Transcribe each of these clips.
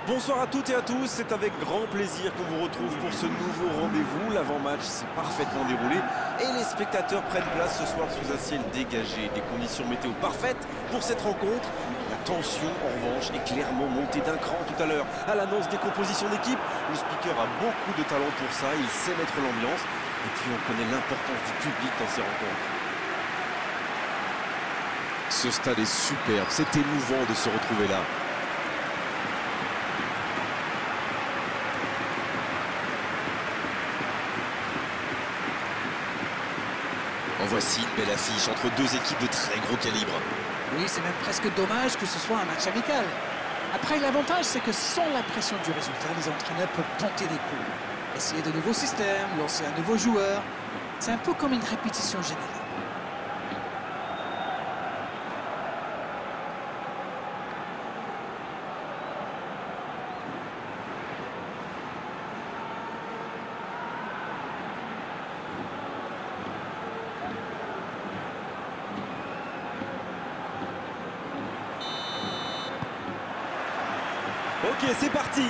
Bonsoir à toutes et à tous, c'est avec grand plaisir qu'on vous retrouve pour ce nouveau rendez-vous. L'avant-match s'est parfaitement déroulé et les spectateurs prennent place ce soir sous un ciel dégagé. Des conditions météo parfaites pour cette rencontre. La tension, en revanche, est clairement montée d'un cran tout à l'heure. À l'annonce des compositions d'équipe, le speaker a beaucoup de talent pour ça, il sait mettre l'ambiance. Et puis on connaît l'importance du public dans ces rencontres. Ce stade est superbe, c'est émouvant de se retrouver là. En voici une belle affiche entre deux équipes de très gros calibre. Oui, c'est même presque dommage que ce soit un match amical. Après, l'avantage, c'est que sans la pression du résultat, les entraîneurs peuvent tenter des coups. Essayer de nouveaux systèmes, lancer un nouveau joueur. C'est un peu comme une répétition générale. Ok, c'est parti.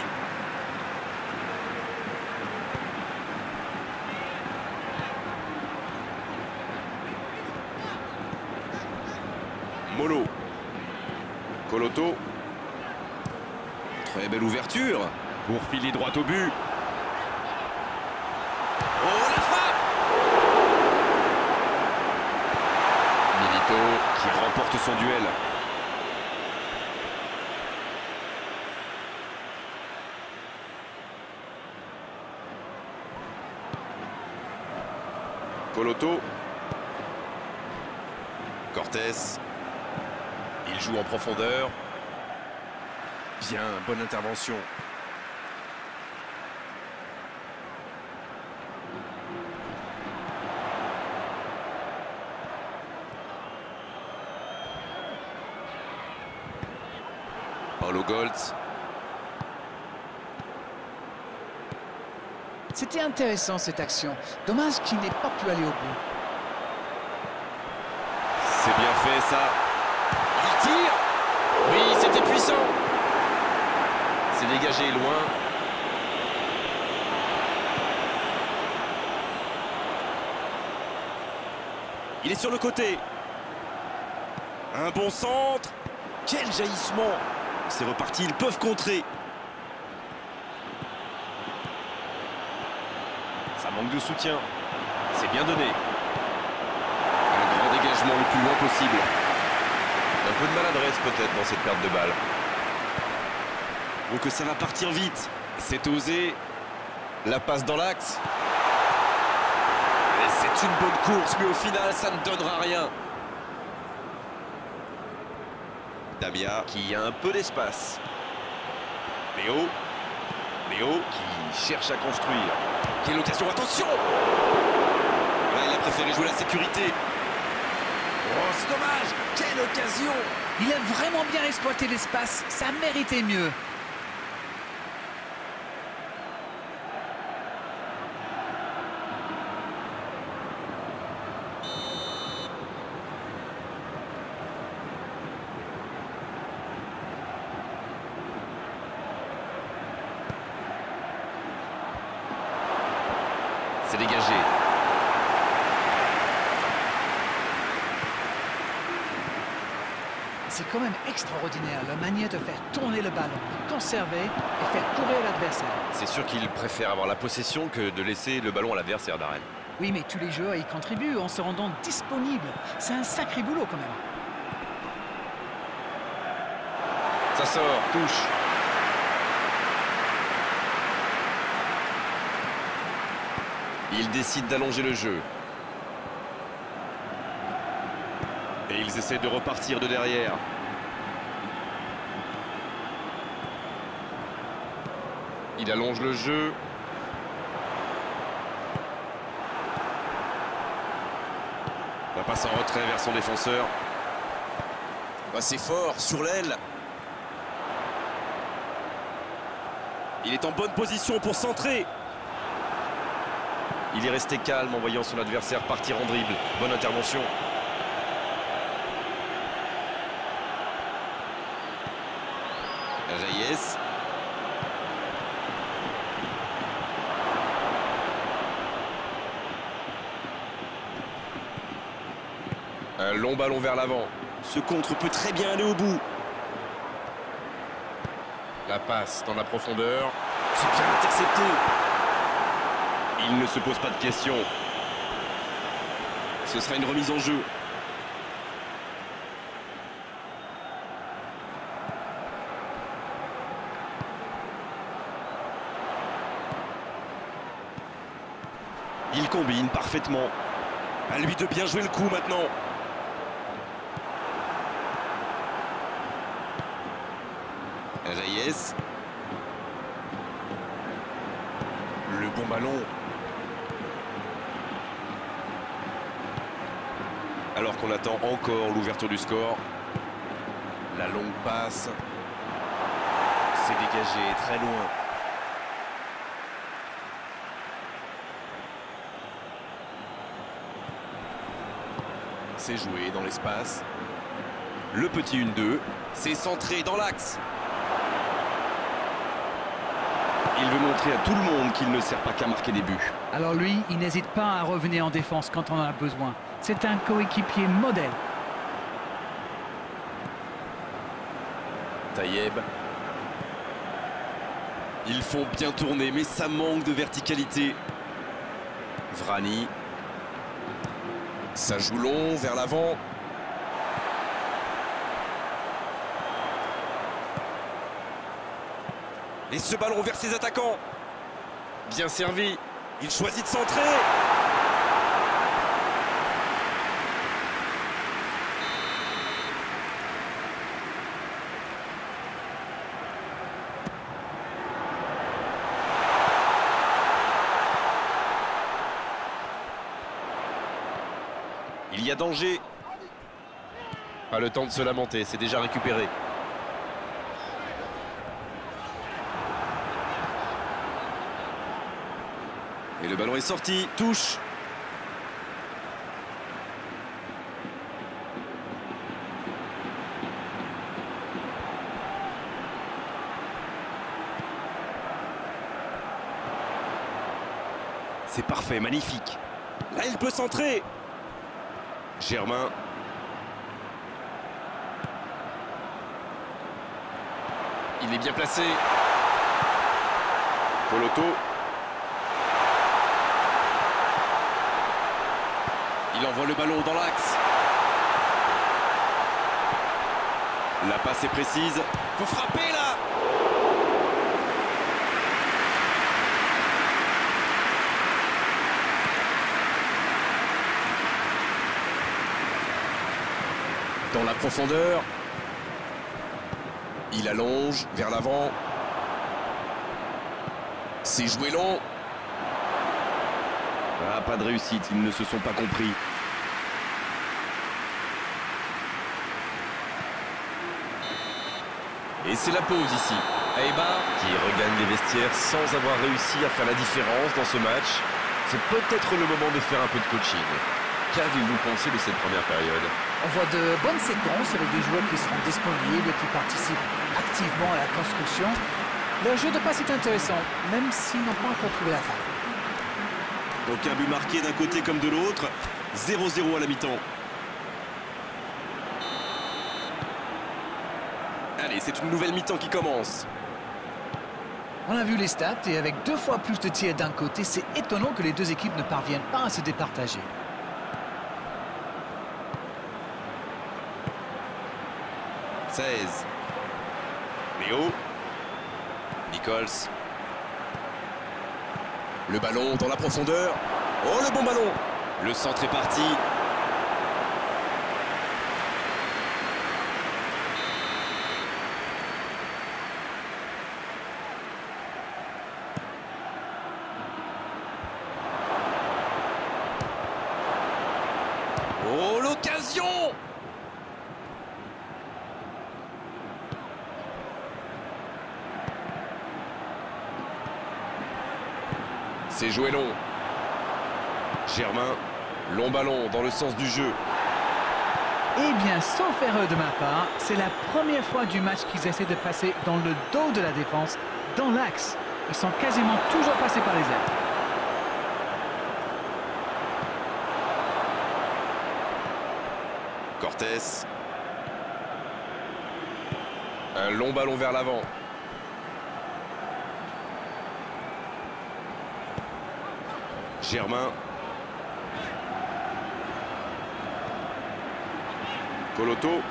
Molo. Coloto. Très belle ouverture. Pour filer droit au but. Oh, la frappe! Milito qui remporte son duel. Coloto. Cortés. Il joue en profondeur. Bien, bonne intervention. Paulo Goltz. C'était intéressant cette action. Dommage qu'il n'ait pas pu aller au bout. C'est bien fait ça. Il tire. Oui, c'était puissant. C'est dégagé loin. Il est sur le côté. Un bon centre. Quel jaillissement. C'est reparti, ils peuvent contrer. Ça manque de soutien. C'est bien donné. Un grand dégagement le plus loin possible. Un peu de maladresse peut-être dans cette perte de balle. Donc que ça va partir vite. C'est osé. La passe dans l'axe. Et c'est une bonne course, mais au final, ça ne donnera rien. Damia. Qui a un peu d'espace. Léo. Léo qui cherche à construire. Quelle occasion, attention! Là, il a préféré jouer la sécurité. Oh, c'est dommage! Quelle occasion! Il a vraiment bien exploité l'espace. Ça méritait mieux. C'est dégagé. C'est quand même extraordinaire la manière de faire tourner le ballon, de conserver et faire courir l'adversaire. C'est sûr qu'il préfère avoir la possession que de laisser le ballon à l'adversaire, Darren. Oui, mais tous les joueurs y contribuent en se rendant disponibles. C'est un sacré boulot quand même. Ça sort, touche. Ils décident d'allonger le jeu. Et ils essaient de repartir de derrière. Il allonge le jeu. La passe en retrait vers son défenseur. Ah, c'est fort, sur l'aile. Il est en bonne position pour centrer. Il est resté calme en voyant son adversaire partir en dribble. Bonne intervention. Reyes. long ballon vers l'avant. Ce contre peut très bien aller au bout. La passe dans la profondeur. C'est bien intercepté. Il ne se pose pas de questions. Ce sera une remise en jeu. Il combine parfaitement. À lui de bien jouer le coup maintenant. Reyes. Le bon ballon. Alors qu'on attend encore l'ouverture du score. La longue passe. C'est dégagé très loin. C'est joué dans l'espace. Le petit 1-2. C'est centré dans l'axe. Il veut montrer à tout le monde qu'il ne sert pas qu'à marquer des buts. Alors lui, il n'hésite pas à revenir en défense quand on en a besoin. C'est un coéquipier modèle. Tayeb. Ils font bien tourner, mais ça manque de verticalité. Vrani. Ça joue long vers l'avant. Et ce ballon vers ses attaquants. Bien servi. Il choisit de centrer. Il y a danger. Pas le temps de se lamenter, c'est déjà récupéré. Et le ballon est sorti, touche. C'est parfait, magnifique. Là, il peut centrer. Germain. Il est bien placé. Poloto. Il envoie le ballon dans l'axe. La passe est précise. Faut frapper là. Dans la profondeur. Il allonge vers l'avant. C'est joué long. Ah, pas de réussite, ils ne se sont pas compris. Et c'est la pause ici. Eibar qui regagne les vestiaires sans avoir réussi à faire la différence dans ce match. C'est peut-être le moment de faire un peu de coaching. Qu'avez-vous pensé de cette première période? On voit de bonnes séquences avec des joueurs qui seront disponibles et qui participent activement à la construction. Leur jeu de passe est intéressant, même s'ils n'ont pas encore trouvé la fin. Donc un but marqué d'un côté comme de l'autre. 0-0 à la mi-temps. Allez, c'est une nouvelle mi-temps qui commence. On a vu les stats et avec 2 fois plus de tirs d'un côté, c'est étonnant que les deux équipes ne parviennent pas à se départager. « 16. Léo. Nichols. Le ballon dans la profondeur. Oh, le bon ballon. Le centre est parti. Oh, l'occasion. C'est joué long. Germain, long ballon dans le sens du jeu. Eh bien, sauf erreur de ma part, c'est la première fois du match qu'ils essaient de passer dans le dos de la défense, dans l'axe. Ils sont quasiment toujours passés par les ailes. Cortés. Un long ballon vers l'avant. Germain. Coloto.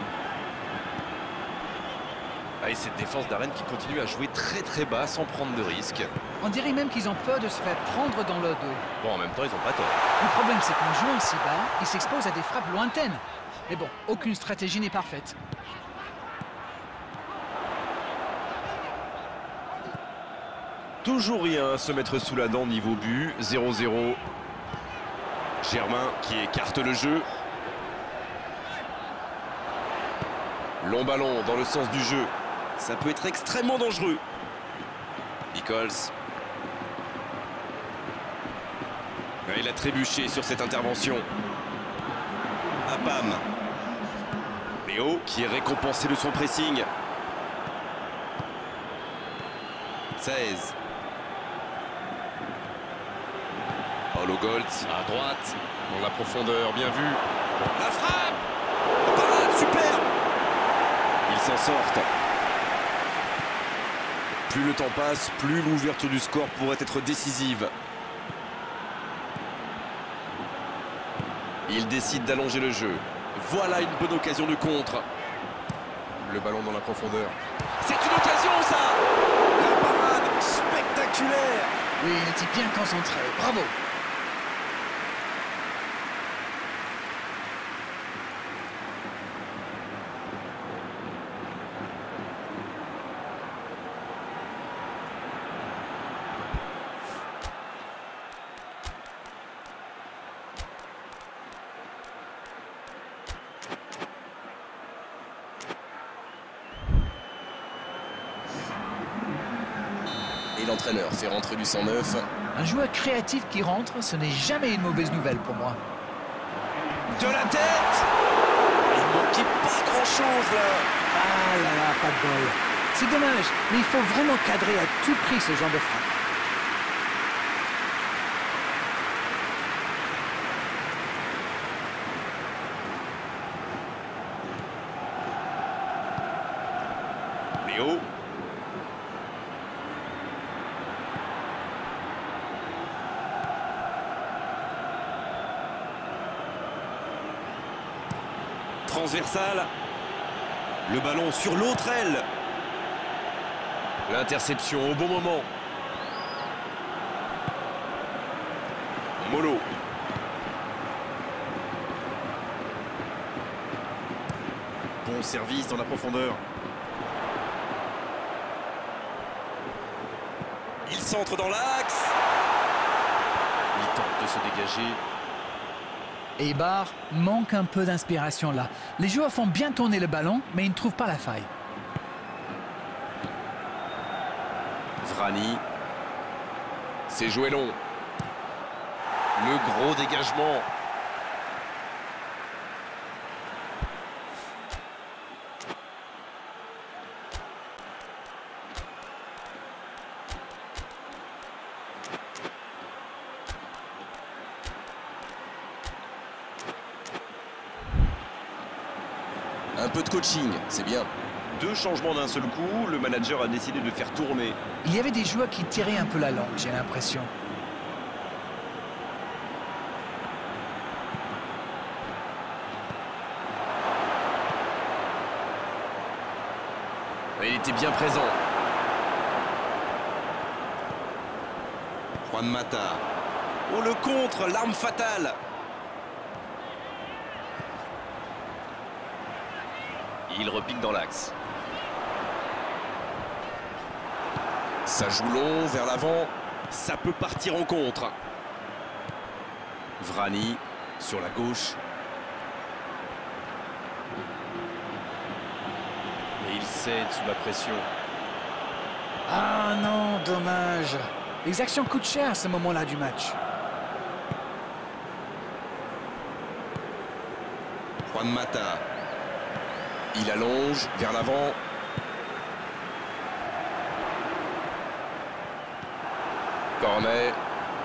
Ah, et cette défense d'Arène qui continue à jouer très bas sans prendre de risques. On dirait même qu'ils ont peur de se faire prendre dans leur dos. Bon, en même temps, ils n'ont pas tort. Le problème, c'est qu'en jouant si bas, ils s'exposent à des frappes lointaines. Mais bon, aucune stratégie n'est parfaite. Toujours rien à se mettre sous la dent niveau but. 0-0. Germain qui écarte le jeu. Long ballon dans le sens du jeu. Ça peut être extrêmement dangereux. Nichols. Il a trébuché sur cette intervention. Abam. Léo qui est récompensé de son pressing. 16. Paulo Goltz à droite. Dans la profondeur, bien vu. La frappe. Parade, super. Ils s'en sortent. Plus le temps passe, plus l'ouverture du score pourrait être décisive. Il décide d'allonger le jeu. Voilà une bonne occasion de contre. Le ballon dans la profondeur. C'est une occasion, ça. La parade spectaculaire. Oui, il était bien concentré. Bravo. Et l'entraîneur fait rentrer du 109. Un joueur créatif qui rentre, ce n'est jamais une mauvaise nouvelle pour moi. De la tête. Il manquait pas grand-chose, là. Ah là là, pas de bol. C'est dommage, mais il faut vraiment cadrer à tout prix ce genre de frappe. Léo. Transversal. Le ballon sur l'autre aile. L'interception au bon moment. Molo. Bon service dans la profondeur. Il centre dans l'axe. Il tente de se dégager. Eibar manque un peu d'inspiration là. Les joueurs font bien tourner le ballon, mais ils ne trouvent pas la faille. Vrani. C'est joué long. Le gros dégagement. Un peu de coaching, c'est bien. Deux changements d'un seul coup, le manager a décidé de faire tourner. Il y avait des joueurs qui tiraient un peu la langue, j'ai l'impression. Il était bien présent. Juan Mata. Oh, le contre, l'arme fatale. Il repique dans l'axe. Ça joue long vers l'avant. Ça peut partir en contre. Vrani sur la gauche. Et il cède sous la pression. Ah non, dommage. Les actions coûtent cher à ce moment-là du match. Juan Mata. Il allonge vers l'avant. Cornet.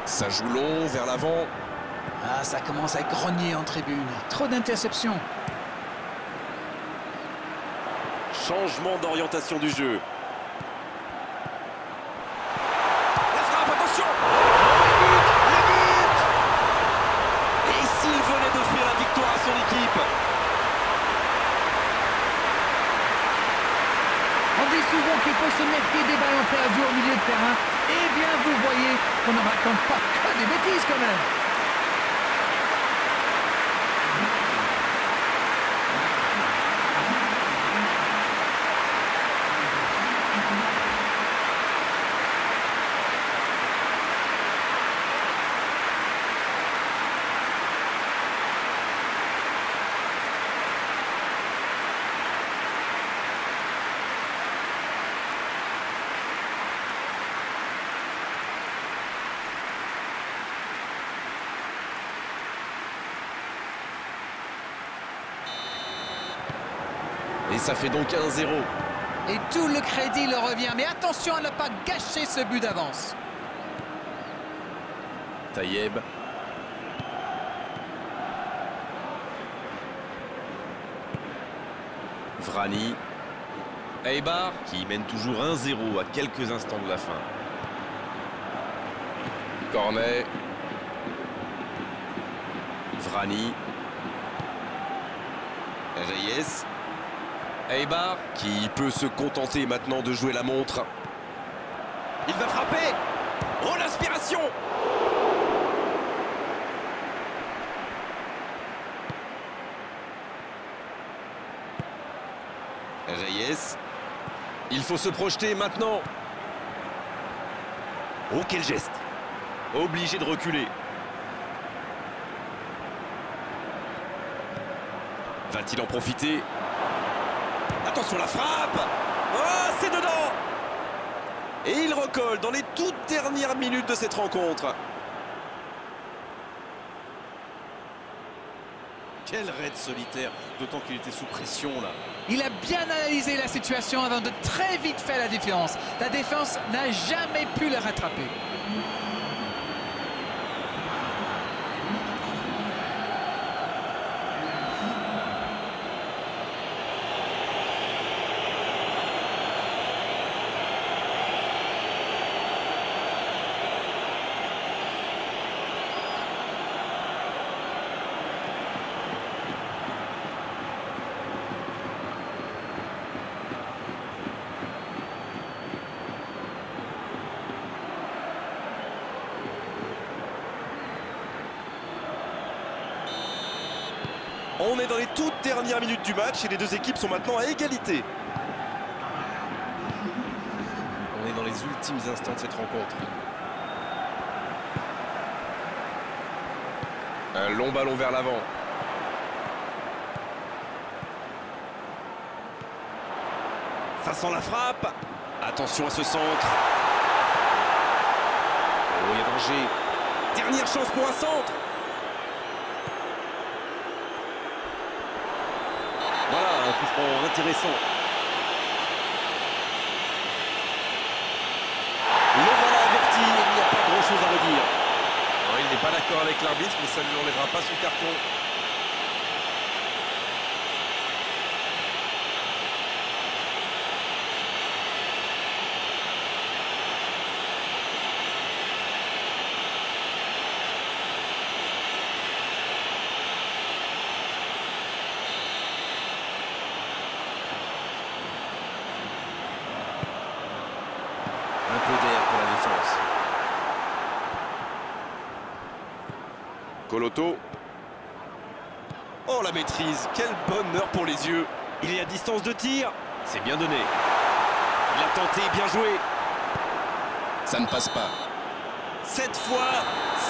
Ça joue long vers l'avant. Ah, ça commence à grogner en tribune. Trop d'interceptions. Changement d'orientation du jeu. La frappe, attention! Le but! Et s'il venait d'offrir la victoire à son équipe? On dit souvent qu'il faut se méfier des ballons perdus au milieu de terrain. Eh bien, vous voyez qu'on ne raconte pas que des bêtises quand même. Et ça fait donc 1-0. Et tout le crédit leur revient. Mais attention à ne pas gâcher ce but d'avance. Taïeb. Vrani. Eibar Qui mène toujours 1-0 à quelques instants de la fin. Cornet. Vrani. Reyes. Eibar Qui peut se contenter maintenant de jouer la montre. Il va frapper. Oh, l'inspiration! Reyes. Il faut se projeter maintenant. Oh, quel geste! Obligé de reculer. Va-t-il en profiter? Attention, la frappe! Oh, c'est dedans! Et il recolle dans les toutes dernières minutes de cette rencontre. Quel raid solitaire, d'autant qu'il était sous pression là. Il a bien analysé la situation avant de très vite faire la différence. La défense n'a jamais pu le rattraper. On est dans les toutes dernières minutes du match et les deux équipes sont maintenant à égalité. On est dans les ultimes instants de cette rencontre. Un long ballon vers l'avant. Ça sent la frappe. Attention à ce centre. Oh, il y a danger. Dernière chance pour un centre. Voilà, un coup franc intéressant. Le voilà averti, il n'y a pas grand-chose à redire. Non, il n'est pas d'accord avec l'arbitre, mais ça ne lui enlèvera pas son carton. Un peu d'air pour la défense. Coloto. Oh, la maîtrise, quel bonheur pour les yeux. Il est à distance de tir, c'est bien donné. Il a tenté, bien joué. Ça ne passe pas. Cette fois,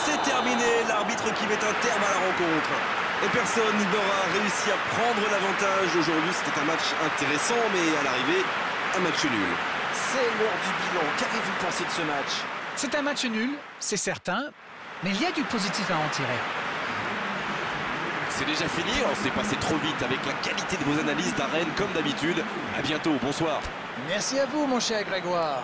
c'est terminé. L'arbitre qui met un terme à la rencontre. Et personne n'aura réussi à prendre l'avantage. Aujourd'hui, c'était un match intéressant, mais à l'arrivée, un match nul. C'est l'heure du bilan. Qu'avez-vous pensé de ce match? C'est un match nul, c'est certain, mais il y a du positif à en tirer. C'est déjà fini, on s'est passé trop vite avec la qualité de vos analyses d'arène comme d'habitude. À bientôt, bonsoir. Merci à vous, mon cher Grégoire.